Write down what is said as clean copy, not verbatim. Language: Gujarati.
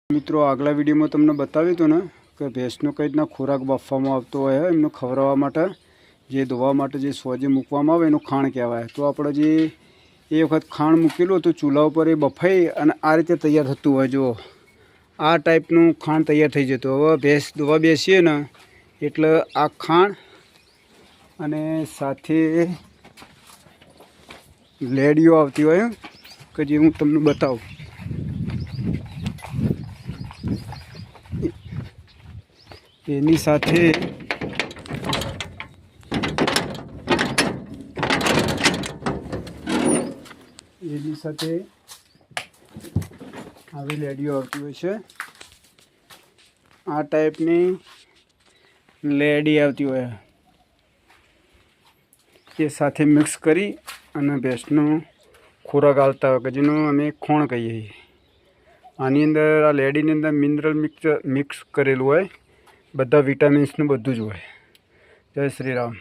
મિત્રો આગલા વિડીયોમાં તમને બતાવ્યું હતું ને કે ભેંસનો કઈ રીતના ખોરાક બાફવામાં આવતો હોય એમને ખવડાવવા માટે જે ધોવા માટે જે સોજે મૂકવામાં આવે એનું ખાણ કહેવાય। તો આપણે જે એ વખત ખાણ મૂકેલું હતું ચૂલા ઉપર એ બફાઈ અને આ રીતે તૈયાર થતું હોય। જો આ ટાઈપનું ખાણ તૈયાર થઈ જતું। હવે ભેંસ ધોવા બેસીએ ને એટલે આ ખાણ અને સાથે લેડીઓ આવતી હોય કે જે હું તમને બતાવું। એની સાથે આવી લેડીઓ આવતી હોય છે। આ ટાઈપની લેડી આવતી હોય એ સાથે મિક્સ કરી અને ભેંસનો ખોરાક આવતા હોય કે જેનો અમે ખોણ કહીએ। આની અંદર આ લેડીની અંદર મિનરલ મિક્સ કરેલું હોય, બધા વિટામિન્સનું બધું જ હોય। જય શ્રી રામ।